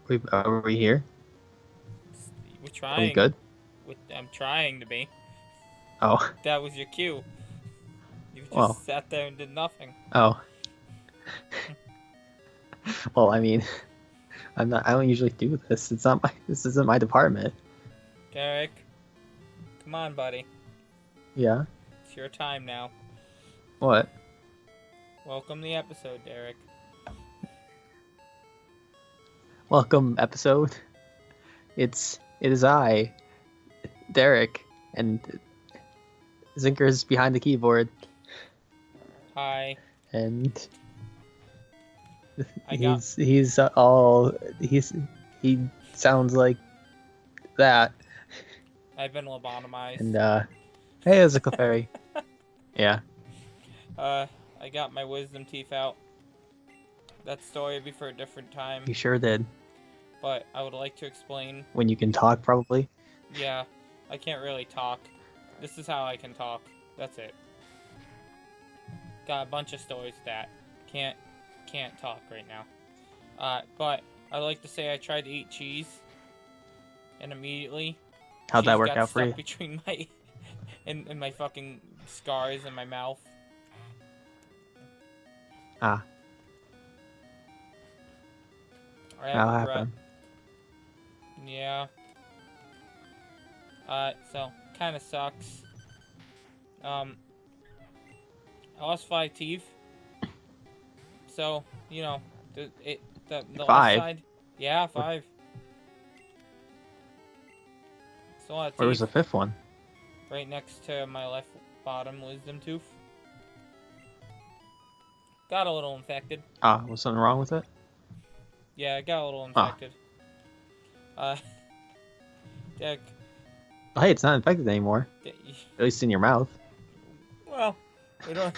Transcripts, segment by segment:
Are we here? We're Are we trying. good? I'm trying to be. Oh, That was your cue. You just well, sat there and did nothing. oh. Well, I mean, I don't usually do this. This isn't my department. Derek, come on, buddy. Yeah? It's your time now. What? Welcome to the episode, Derek. Welcome, episode. It is I, Derek, and Zinker is behind the keyboard, Hi. and I got- he sounds like that. I've been lobotomized. And hey, it's a Clefairy. Yeah. I got my wisdom teeth out. That story would be for a different time. You sure did. But I would like to explain. When you can talk, probably. Yeah, I can't really talk. This is how I can talk. That's it. Got a bunch of stories that can't talk right now. But I'd like to say I tried to eat cheese, and immediately How'd that cheese work got out for stuck you? between my and my fucking scars in my mouth. Ah, I have that'll regret. happen. Yeah. So kind of sucks. I lost 5 teeth. So you know, the 5? left side. Yeah, 5. It's a lot of teeth. Where was the 5th one? Right next to my left bottom wisdom tooth. Got a little infected. Ah, was something wrong with it? Yeah, I got a little infected. Dick. Hey, it's not infected anymore. At least in your mouth. Well, we don't.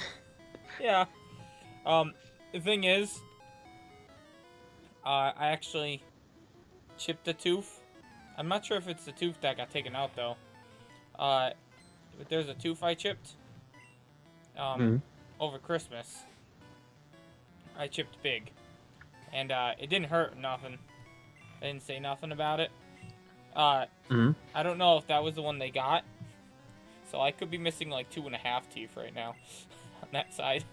Yeah. The thing is, I actually chipped a tooth. I'm not sure if it's the tooth that got taken out though. But there's a tooth I chipped. Over Christmas. I chipped big, and it didn't hurt nothing. I didn't say nothing about it. I don't know if that was the one they got. So I could be missing like 2.5 teeth right now on that side.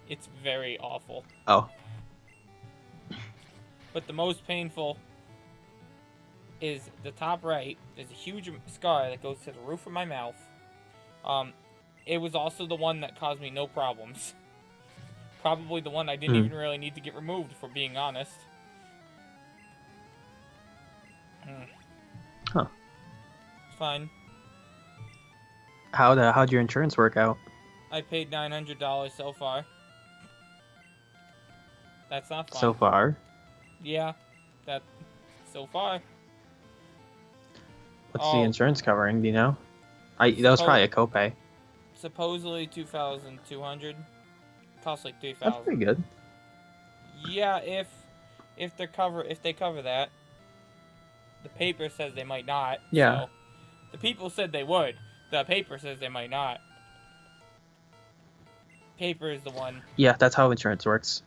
It's very awful. Oh. But the most painful is the top right. There's a huge scar that goes to the roof of my mouth. It was also the one that caused me no problems. Probably the one I didn't even really need to get removed, for being honest. Huh. It's fine. How'd your insurance work out? I paid $900 so far. That's not fun. So far? Yeah, so far. What's the insurance covering? Do you know? That was probably a copay. Supposedly $2,200. Costs like $3,000. That's pretty good. Yeah, if they cover that. The paper says they might not. Yeah. So the people said they would. The paper says they might not. Paper is the one. Yeah, that's how insurance works.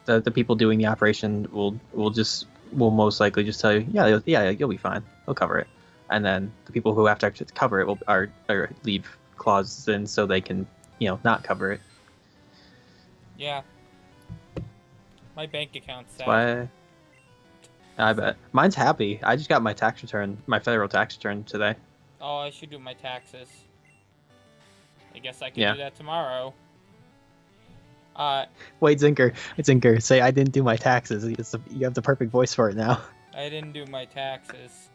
The people doing the operation will most likely just tell you, yeah, you'll be fine. They'll cover it. And then the people who have to actually cover it are leave clauses in so they can, not cover it. Yeah. My bank account's sad. Why? I bet. Mine's happy. I just got my federal tax return today. Oh, I should do my taxes. I guess I can do that tomorrow. Wait, Zinker, say I didn't do my taxes. You have the perfect voice for it now. I didn't do my taxes.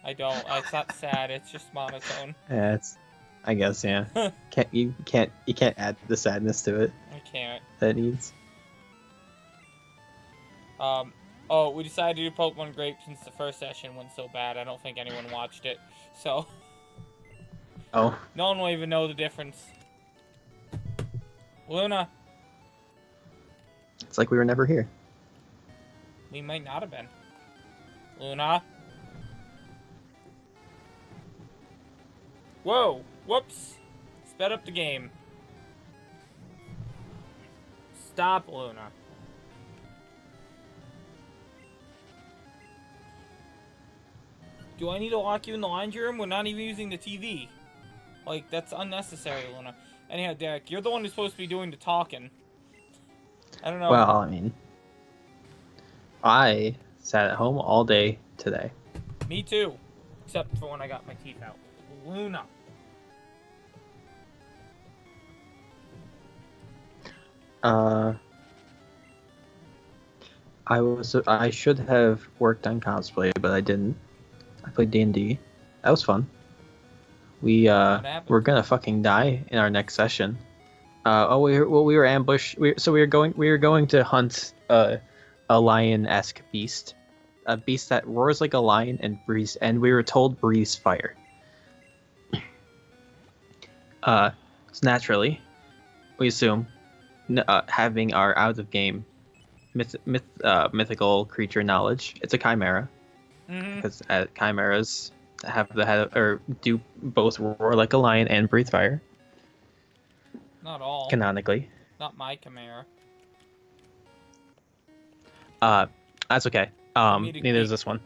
I don't. It's not sad. It's just monotone. Yeah, I guess, yeah. You can't add the sadness to it. I can't. That it needs. Oh, we decided to do Pokemon Grape since the first session went so bad. I don't think anyone watched it. So. Oh. No one will even know the difference. Luna. It's like we were never here. We might not have been. Luna. Whoa. Whoops. Sped up the game. Stop, Luna. Do I need to lock you in the laundry room? We're not even using the TV. Like, that's unnecessary, Luna. Anyhow, Derek, you're the one who's supposed to be doing the talking. I don't know. Well, I mean, I sat at home all day today. Me too. Except for when I got my teeth out. Luna. I should have worked on cosplay, but I didn't. I played D&D. That was fun. We're gonna fucking die in our next session. We were ambushed. We were going to hunt a lion-esque beast, a beast that roars like a lion and breathes, and we were told breathes fire. So naturally, we assume having our out of game mythical creature knowledge, it's a chimera, because chimeras have the head or do both roar like a lion and breathe fire. Not all. Canonically. Not my chimera. That's okay. Neither is this one.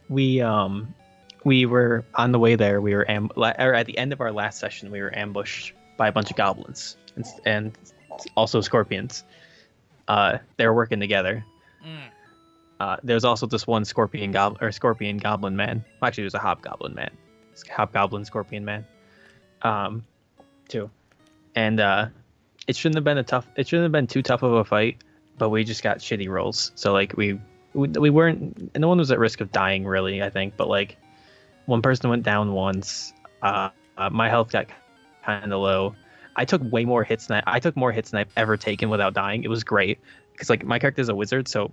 We were on the way there. We were at the end of our last session. We were ambushed by a bunch of goblins and also scorpions. They were working together. There's also this one scorpion goblin man. Well, actually, it was a hobgoblin man. Hobgoblin scorpion man. Too. And it shouldn't have been too tough of a fight, but we just got shitty rolls. So like we weren't, no one was at risk of dying really, I think, but like one person went down once. My health got kind of low. I took more hits than I've ever taken without dying. It was great because like my character is a wizard, so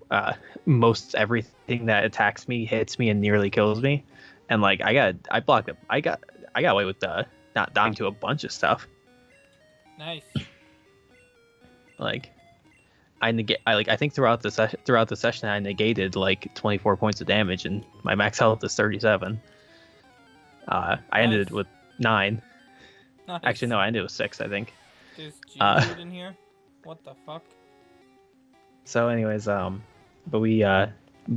most everything that attacks me hits me and nearly kills me, and like I blocked it. I got away with not dying to a bunch of stuff. Nice. Like I think throughout the session I negated like 24 points of damage, and my max health is 37. I ended it with 9. Nice. Actually, no, I ended with 6, I think. There's G-Dude in here? What the fuck? So anyways, but we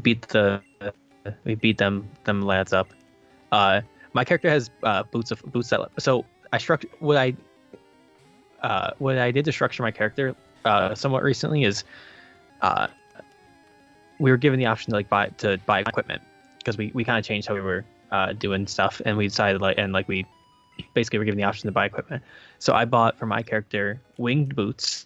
beat them lads up. My character has boots that, so what I did to structure my character somewhat recently is we were given the option to buy equipment, because we kind of changed how we were doing stuff, and we decided we basically were given the option to buy equipment. So I bought for my character winged boots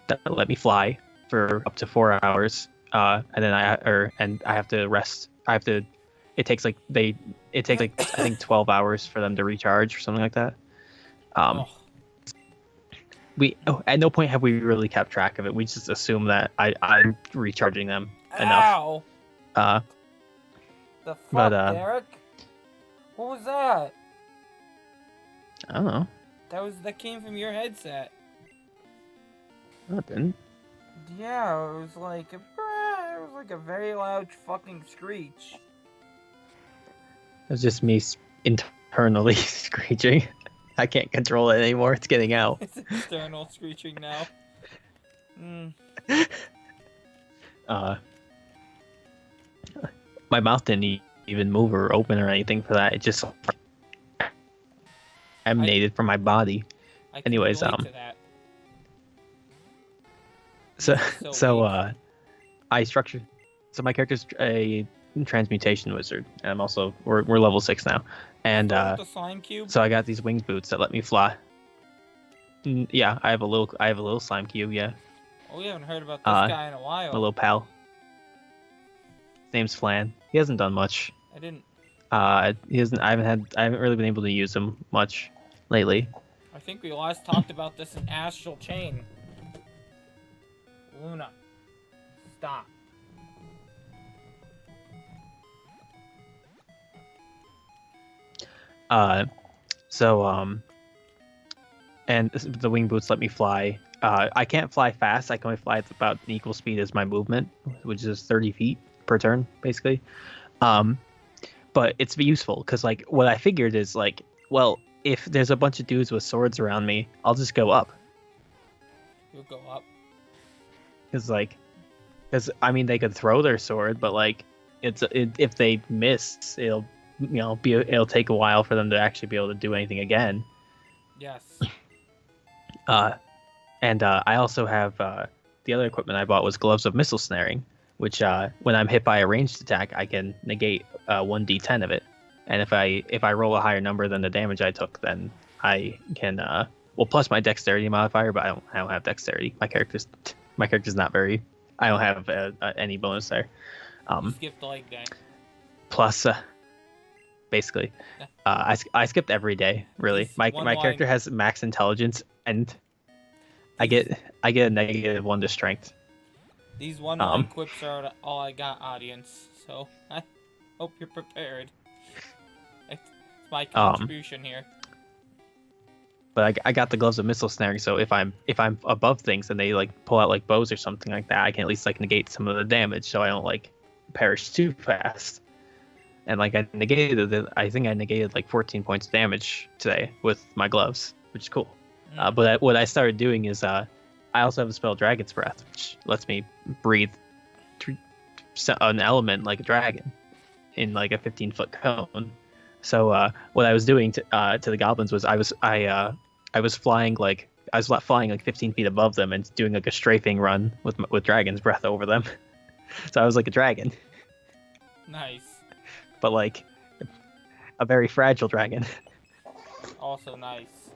that let me fly for up to 4 hours, and then I have to rest. It takes I think 12 hours for them to recharge or something like that. At no point have we really kept track of it. We just assume that I'm recharging them enough. Ow! The fuck, Derek? What was that? I don't know. That came from your headset. No, it didn't. Yeah, it was like a very loud fucking screech. It was just me internally screeching. I can't control it anymore. It's getting out. It's external screeching now. My mouth didn't even move or open or anything for that. It just emanated from my body. Anyways, I structured. So my character's a transmutation wizard, and we're level 6 now, and the slime cube? So I got these winged boots that let me fly. Yeah, I have a little slime cube. Yeah. Oh, we haven't heard about this guy in a while. A little pal. His name's Flan. He hasn't done much. I didn't. He hasn't. I haven't really been able to use him much lately. I think we last talked about this in Astral Chain. Luna, stop. And the wing boots let me fly. I can't fly fast. I can only fly at about an equal speed as my movement, which is 30 feet per turn, basically. But it's useful because, like, what I figured is, like, well, if there's a bunch of dudes with swords around me, I'll just go up. You'll go up. Because, like, Because I mean, they could throw their sword, but like, if they miss, it'll take a while for them to actually be able to do anything again. Yes. And I also have the other equipment I bought was gloves of missile snaring, which when I'm hit by a ranged attack, I can negate 1d10 of it, and if I roll a higher number than the damage I took, then I can plus my dexterity modifier, but I don't have dexterity. My character's not very. I don't have any bonus there. You skipped the leg day. Plus, basically, yeah. I skipped every day. Really, my character has max intelligence, and I get a -1 to strength. These one-line quips are all I got, audience. So I hope you're prepared. It's my contribution here. But I got the gloves of missile snaring, so if I'm above things and they like pull out like bows or something like that, I can at least like negate some of the damage, so I don't like perish too fast. And like I think I negated like 14 points of damage today with my gloves, which is cool. But what I started doing is I also have a spell Dragon's Breath, which lets me breathe an element like a dragon in like a 15-foot cone. So what I was doing to the goblins was I was flying like 15 feet above them and doing like a strafing run with Dragon's Breath over them. So I was like a dragon. Nice. But like a very fragile dragon. Also nice.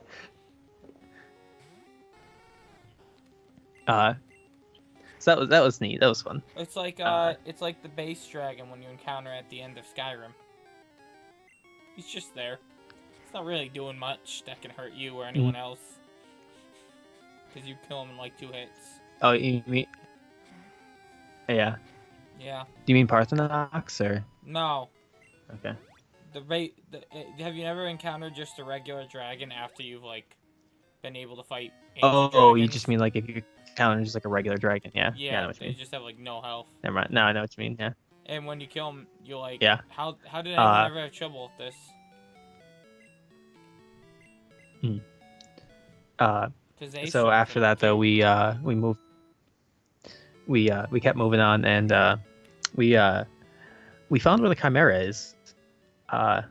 So that was neat. That was fun. It's like the base dragon when you encounter at the end of Skyrim. He's just there. It's not really doing much that can hurt you or anyone else. Because you kill him in like 2 hits. Oh, you mean? Yeah. Yeah. Do you mean Parthenox or? No. Okay. Have you never encountered just a regular dragon after you've like been able to fight? Oh, you just mean like if you encounter just like a regular dragon? Yeah. Yeah. I know what you mean. Just have like no health. Never mind. No, I know what you mean. Yeah. And when you kill him, you're like, yeah. How did anyone ever have trouble with this? So after that though, we moved. We kept moving on, and we found where the Chimera is.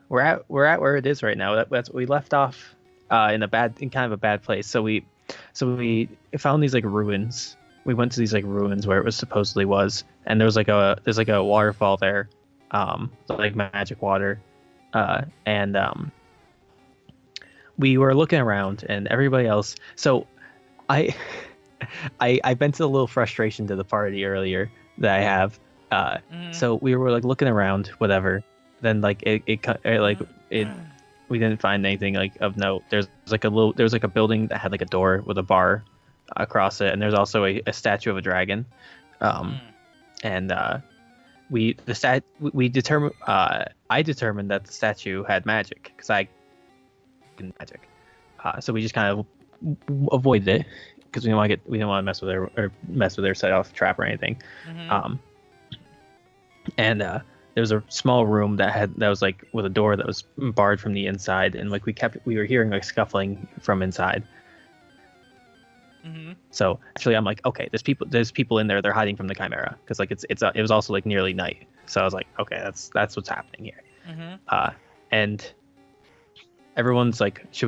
We're at where it is right now. That's we left off in kind of a bad place. So we found these like ruins. We went to these like ruins where it was supposedly was, and there's like a waterfall there, like magic water, and we were looking around, and everybody else. So I vented a little frustration to the party earlier that I have. So we were like looking around, whatever. Then like we didn't find anything like of note. There was like a building that had like a door with a bar across it, and there's also a statue of a dragon. And I determined that the statue had magic because I can magic. So we just kind of avoided it because we didn't want to mess with her or set off the trap or anything. And there was a small room that was like with a door that was barred from the inside, and like we were hearing like scuffling from inside. So actually I'm like, okay, there's people in there. They're hiding from the Chimera because like it was also like nearly night. So I was like, okay, that's what's happening here. And everyone's like, so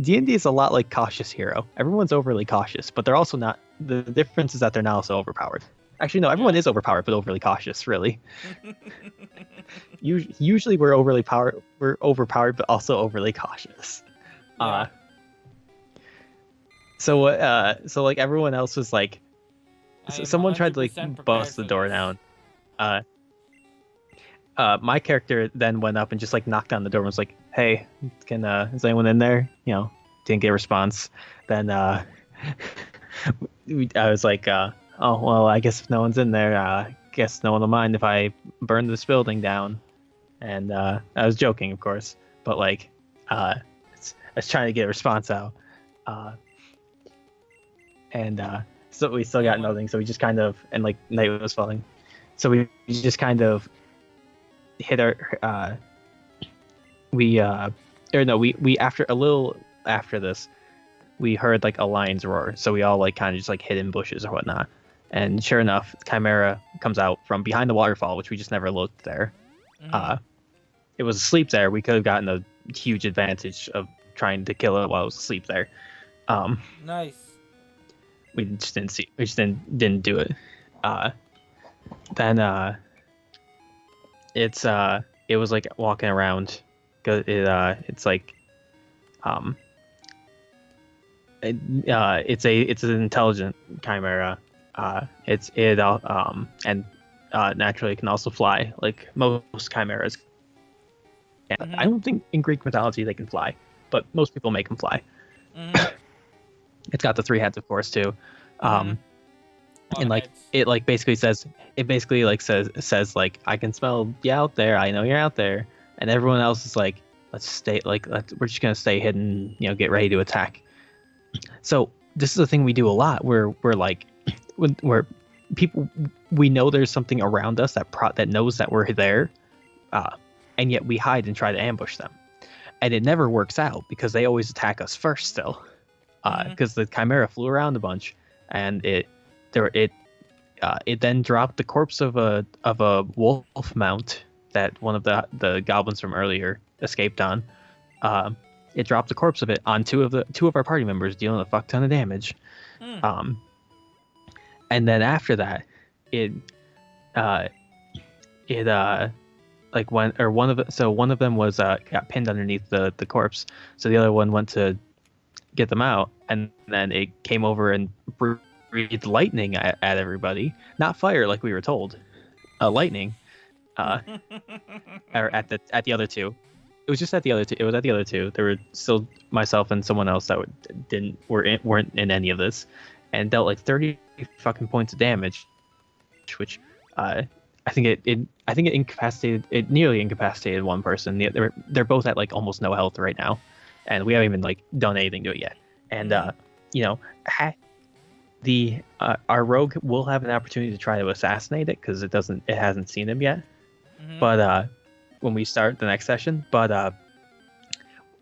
D&D is a lot like Cautious Hero. Everyone's overly cautious, but they're also not. The difference is that they're not also overpowered. Actually, no, everyone is overpowered, but overly cautious, really. Usually we're overpowered, but also overly cautious. Yeah. So like everyone else was like, someone tried to like bust the door down. My character then went up and just like knocked on the door and was like, "Hey, is anyone in there?" Didn't get a response. Then I was like, "Oh well, I guess if no one's in there, guess no one will mind if I burn this building down." And I was joking, of course, but like, I was trying to get a response out. So we still got nothing. So we just kind of, and like night was falling, so we just kind of hit our we after this we heard like a lion's roar, so we all like kind of just like hid in bushes or whatnot. And sure enough, Chimera comes out from behind the waterfall, which we just never looked there. It was asleep there. We could have gotten a huge advantage of trying to kill it while it was asleep there. Nice. We just didn't see. We just didn't do it. Then it was like walking around. It's like it's an intelligent chimera. And naturally it can also fly like most chimeras. I don't think in Greek mythology they can fly, but most people make them fly. It's got the 3 heads, of course, too. And like heads. it like basically says like, I can smell you out there. I know you're out there. And everyone else is like, we're just gonna stay hidden. Get ready to attack. So this is the thing we do a lot. We're like, where people, we know there's something around us that knows that we're there, and yet we hide and try to ambush them, and it never works out because they always attack us first still, because the chimera flew around a bunch, and it then dropped the corpse of a wolf mount that one of the goblins from earlier escaped on. It dropped the corpse of it on two of our party members, dealing a fuck ton of damage. And then after that, one of them was got pinned underneath the corpse, so the other one went to get them out, and then it came over and breathed lightning at everybody, not fire like we were told, lightning, or at the other two. It was just at the other two. It was at the other two. There were still myself and someone else that weren't in any of this, and dealt like 30 fucking points of damage, which I think it nearly incapacitated one person. They're both at like almost no health right now, and we haven't even like done anything to it yet. And our rogue will have an opportunity to try to assassinate it because it hasn't seen him yet. But when we start the next session,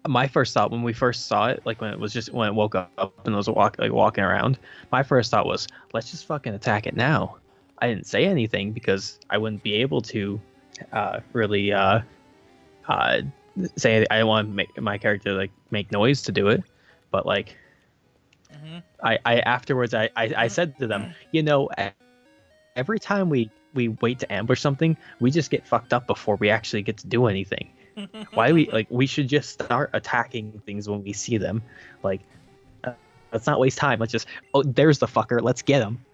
my first thought when we first saw it, like when it woke up and was walking around, my first thought was, let's just fucking attack it now. I didn't say anything because I wouldn't be able to really say I want to make my character like make noise to do it, but like I afterwards I said to them, every time we wait to ambush something, we just get fucked up before we actually get to do anything. Why we should just start attacking things when we see them. Like, let's not waste time. Let's just, there's the fucker. Let's get him.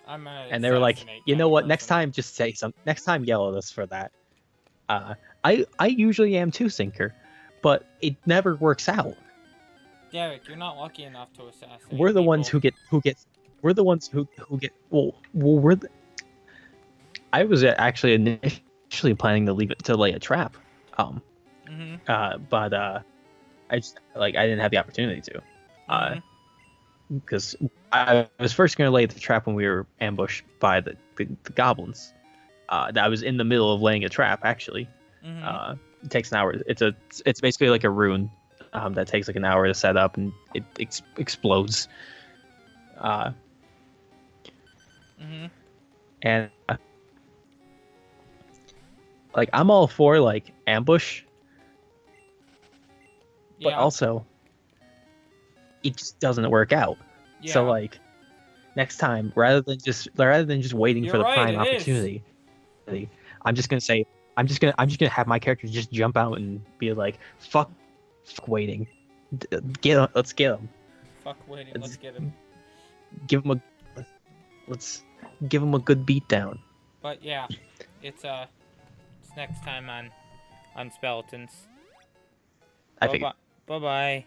And they were like, you know what? Next time, just say something. Next time, yell at us for that. I usually am too, Zinker, but it never works out. Derek, you're not lucky enough to assassinate. We're the ones who get. We're the ones who get. I was actually initially planning to lay a trap, but I just I didn't have the opportunity to, because I was first going to lay the trap when we were ambushed by the goblins. That I was in the middle of laying a trap actually. It takes an hour. It's basically like a rune that takes like an hour to set up, and it explodes. And like I'm all for like ambush, but also it just doesn't work out. So like next time, rather than just waiting for the prime opportunity, I'm just gonna have my character just jump out and be like, fuck waiting, let's get him. Fuck waiting, let's get him. Let's give him a good beatdown. But yeah, it's next time on Speletons. I figured. Bye bye.